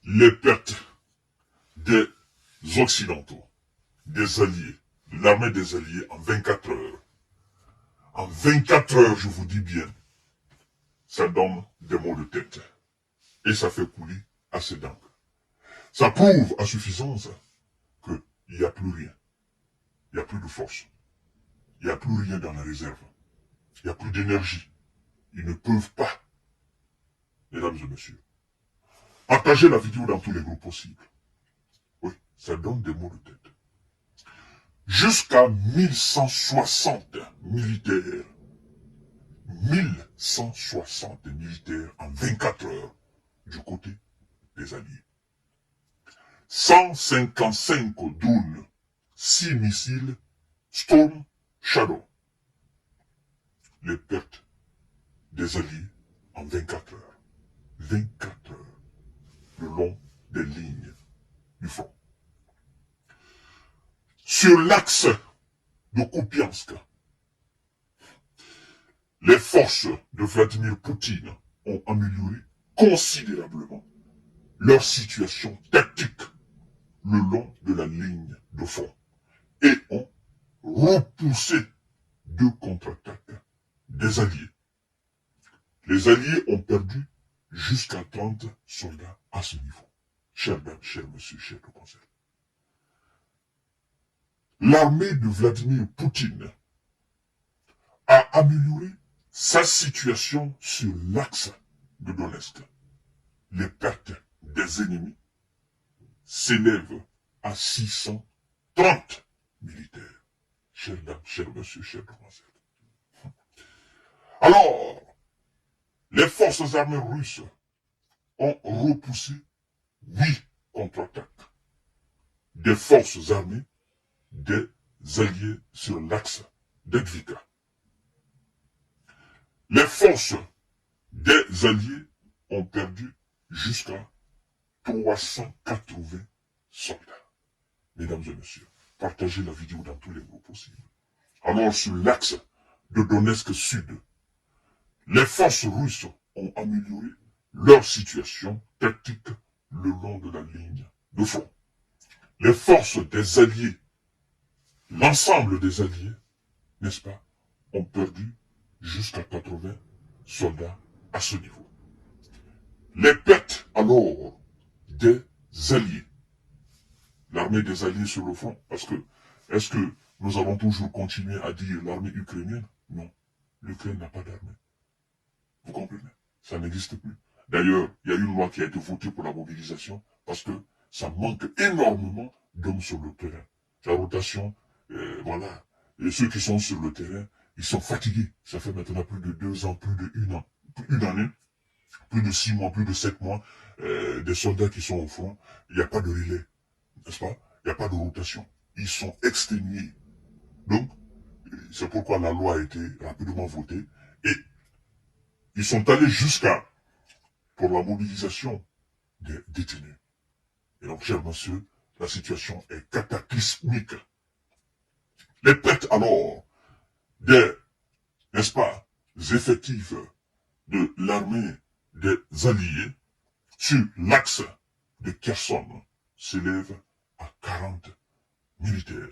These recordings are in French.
les pertes des Occidentaux, des Alliés, l'armée des Alliés en 24 heures. En 24 heures, je vous dis bien, ça donne des maux de tête. Et ça fait couler assez d'encre. Ça prouve à suffisance qu'il n'y a plus rien. Il n'y a plus de force. Il n'y a plus rien dans la réserve. Il n'y a plus d'énergie. Ils ne peuvent pas, mesdames et messieurs. Partagez la vidéo dans tous les groupes possibles. Oui, ça donne des maux de tête. Jusqu'à 1160 militaires. 1160 militaires en 24 heures du côté des Alliés. 155 drones, 6 missiles Storm Shadow. Les pertes des Alliés en 24 heures. 24 heures. Le long des lignes du front. Sur l'axe de Kupiansk, les forces de Vladimir Poutine ont amélioré considérablement leur situation tactique le long de la ligne de front et ont repoussé 2 contre-attaques des Alliés. Les Alliés ont perdu jusqu'à 30 soldats à ce niveau. Chers dames, chers messieurs, chers conseils. L'armée de Vladimir Poutine a amélioré sa situation sur l'axe de Donetsk. Les pertes des ennemis s'élèvent à 630 militaires. Chers dames, chers messieurs, chers demoiselles. Alors, les forces armées russes ont repoussé 8 contre-attaques des forces armées des Alliés sur l'axe d'Edvika. Les forces des Alliés ont perdu jusqu'à 380 soldats. Mesdames et messieurs, partagez la vidéo dans tous les groupes possibles. Alors, sur l'axe de Donetsk Sud, les forces russes ont amélioré leur situation tactique le long de la ligne de front. Les forces des Alliés, l'ensemble des Alliés, n'est-ce pas, ont perdu jusqu'à 80 soldats à ce niveau. Les pertes alors des Alliés, l'armée des Alliés sur le front, parce que, est-ce que nous allons toujours continuer à dire l'armée ukrainienne? Non, l'Ukraine n'a pas d'armée. Vous comprenez? Ça n'existe plus. D'ailleurs, il y a une loi qui a été votée pour la mobilisation parce que ça manque énormément d'hommes sur le terrain. La rotation, voilà. Et ceux qui sont sur le terrain, ils sont fatigués. Ça fait maintenant plus de 2 ans, plus de 1 an, une année, plus de 6 mois, plus de 7 mois, des soldats qui sont au front. Il n'y a pas de relais, n'est-ce pas? Il n'y a pas de rotation. Ils sont exténués. Donc, c'est pourquoi la loi a été rapidement votée. Et ils sont allés jusqu'à pour la mobilisation des détenus. Et donc, chers messieurs, la situation est cataclysmique. Les pertes alors des, n'est-ce pas, effectifs de l'armée des Alliés sur l'axe de Kherson s'élèvent à 40 militaires.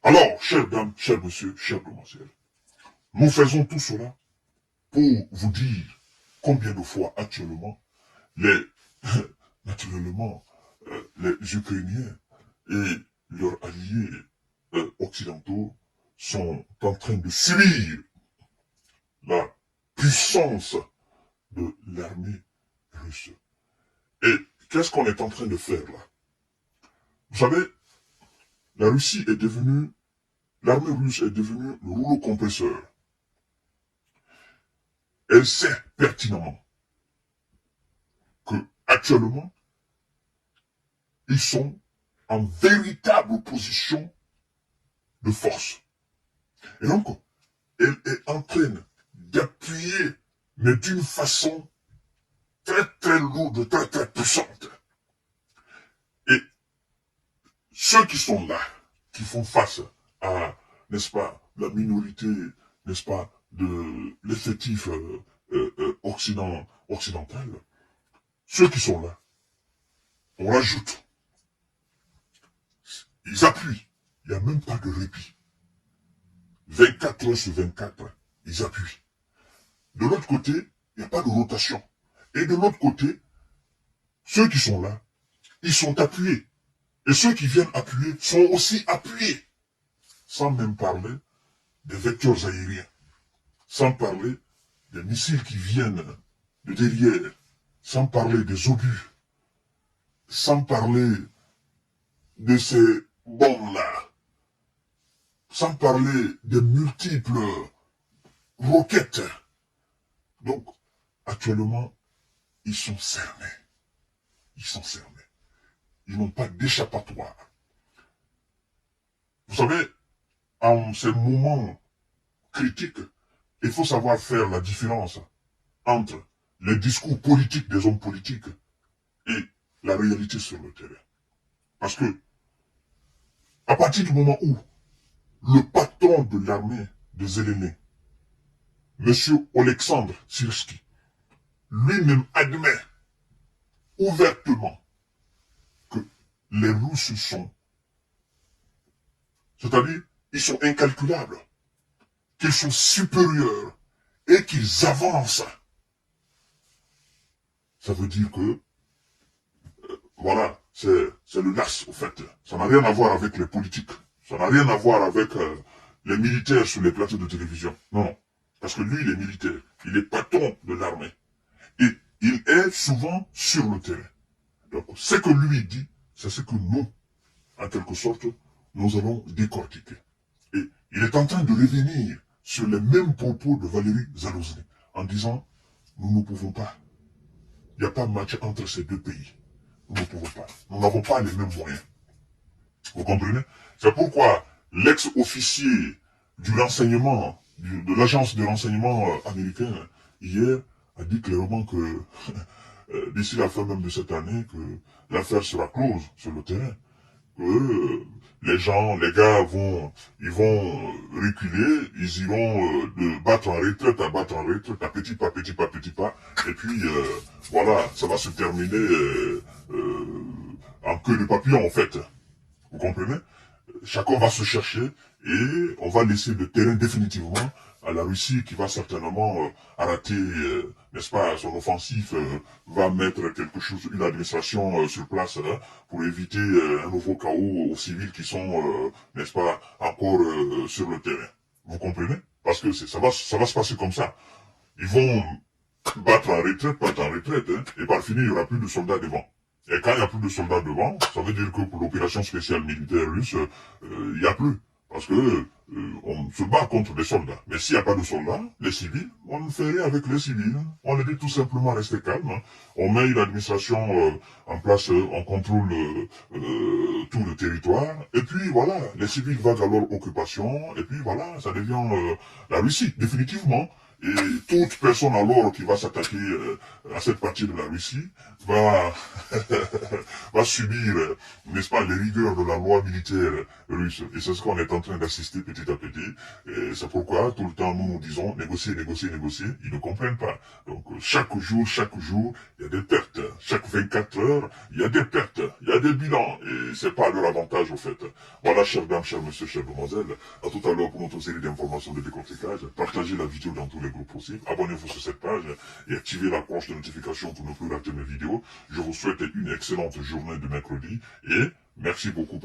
Alors, chères dames, chers messieurs, chères demoiselles, nous faisons tout cela pour vous dire combien de fois actuellement naturellement, les Ukrainiens et leurs alliés occidentaux sont en train de subir la puissance de l'armée russe. Et qu'est-ce qu'on est en train de faire là? Vous savez, l'armée russe est devenue le rouleau compresseur. Elle sait pertinemment que actuellement, ils sont en véritable position de force. Et donc, elle est en train d'appuyer, mais d'une façon très très lourde, très très puissante. Et ceux qui sont là, qui font face à, n'est-ce pas, la minorité, n'est-ce pas, de l'effectif occidental, ceux qui sont là, on rajoute. Ils appuient. Il n'y a même pas de répit. 24 heures sur 24, ils appuient. De l'autre côté, il n'y a pas de rotation. Et de l'autre côté, ceux qui sont là, ils sont appuyés. Et ceux qui viennent appuyer sont aussi appuyés. Sans même parler des vecteurs aériens. Sans parler des missiles qui viennent de derrière. Sans parler des obus. Sans parler de ces bombes-là. Sans parler des multiples roquettes. Donc, actuellement, ils sont cernés. Ils sont cernés. Ils n'ont pas d'échappatoire. Vous savez, en ces moments critiques, il faut savoir faire la différence entre les discours politiques des hommes politiques et la réalité sur le terrain. Parce que, à partir du moment où le patron de l'armée de Zelensky, M. Oleksandr Syrski, lui-même admet ouvertement que les Russes sont, c'est-à-dire, ils sont incalculables, qu'ils sont supérieurs et qu'ils avancent. Ça veut dire que, voilà, c'est le NAS, au fait. Ça n'a rien à voir avec les politiques. Ça n'a rien à voir avec les militaires sur les plateaux de télévision. Non. Parce que lui, il est militaire. Il est patron de l'armée. Et il est souvent sur le terrain. Donc, ce que lui dit, c'est ce que nous, en quelque sorte, nous allons décortiquer. Et il est en train de revenir sur les mêmes propos de Valérie Zaluzny, en disant, nous ne pouvons pas. Il n'y a pas de match entre ces deux pays. Nous ne pouvons pas. Nous n'avons pas les mêmes moyens. Vous comprenez? C'est pourquoi l'ex-officier du renseignement, de l'agence de renseignement américaine, hier, a dit clairement que d'ici la fin même de cette année, que l'affaire sera close sur le terrain. Que les gars ils vont reculer, ils iront de battre en retraite à battre en retraite, à petit pas, petit pas, petit pas, et puis voilà, ça va se terminer en queue de papillon en fait. Vous comprenez? Chacun va se chercher et on va laisser le terrain définitivement à la Russie qui va certainement arrêter, n'est-ce pas, son offensif, va mettre quelque chose, une administration sur place pour éviter un nouveau chaos aux civils qui sont, n'est-ce pas, encore sur le terrain. Vous comprenez? Parce que ça va se passer comme ça. Ils vont battre en retraite, hein, et par finir, il n'y aura plus de soldats devant. Et quand il n'y a plus de soldats devant, ça veut dire que pour l'opération spéciale militaire russe, il n'y a plus. Parce que on se bat contre des soldats. Mais s'il n'y a pas de soldats, les civils, on ne fait rien avec les civils. On les dit tout simplement rester calme. On met une administration en place, on contrôle tout le territoire. Et puis voilà, les civils vaguent à leur occupation. Et puis voilà, ça devient la Russie, définitivement. Et toute personne alors qui va s'attaquer à cette partie de la Russie va, va subir, n'est-ce pas, les rigueurs de la loi militaire russe. Et c'est ce qu'on est en train d'assister petit à petit. Et c'est pourquoi tout le temps nous disons négocier, négocier, négocier. Ils ne comprennent pas. Donc chaque jour, il y a des pertes. Chaque 24 heures, il y a des pertes. Il y a des bilans. Et c'est pas leur avantage au fait. Voilà, chers dames, chers messieurs, chères demoiselles. À tout à l'heure pour notre série d'informations de décortiquage. Partagez la vidéo dans tous les groupes possibles. Abonnez-vous sur cette page et activez la cloche de notification pour ne plus rater mes vidéos. Je vous souhaite une excellente journée de mercredi et merci beaucoup.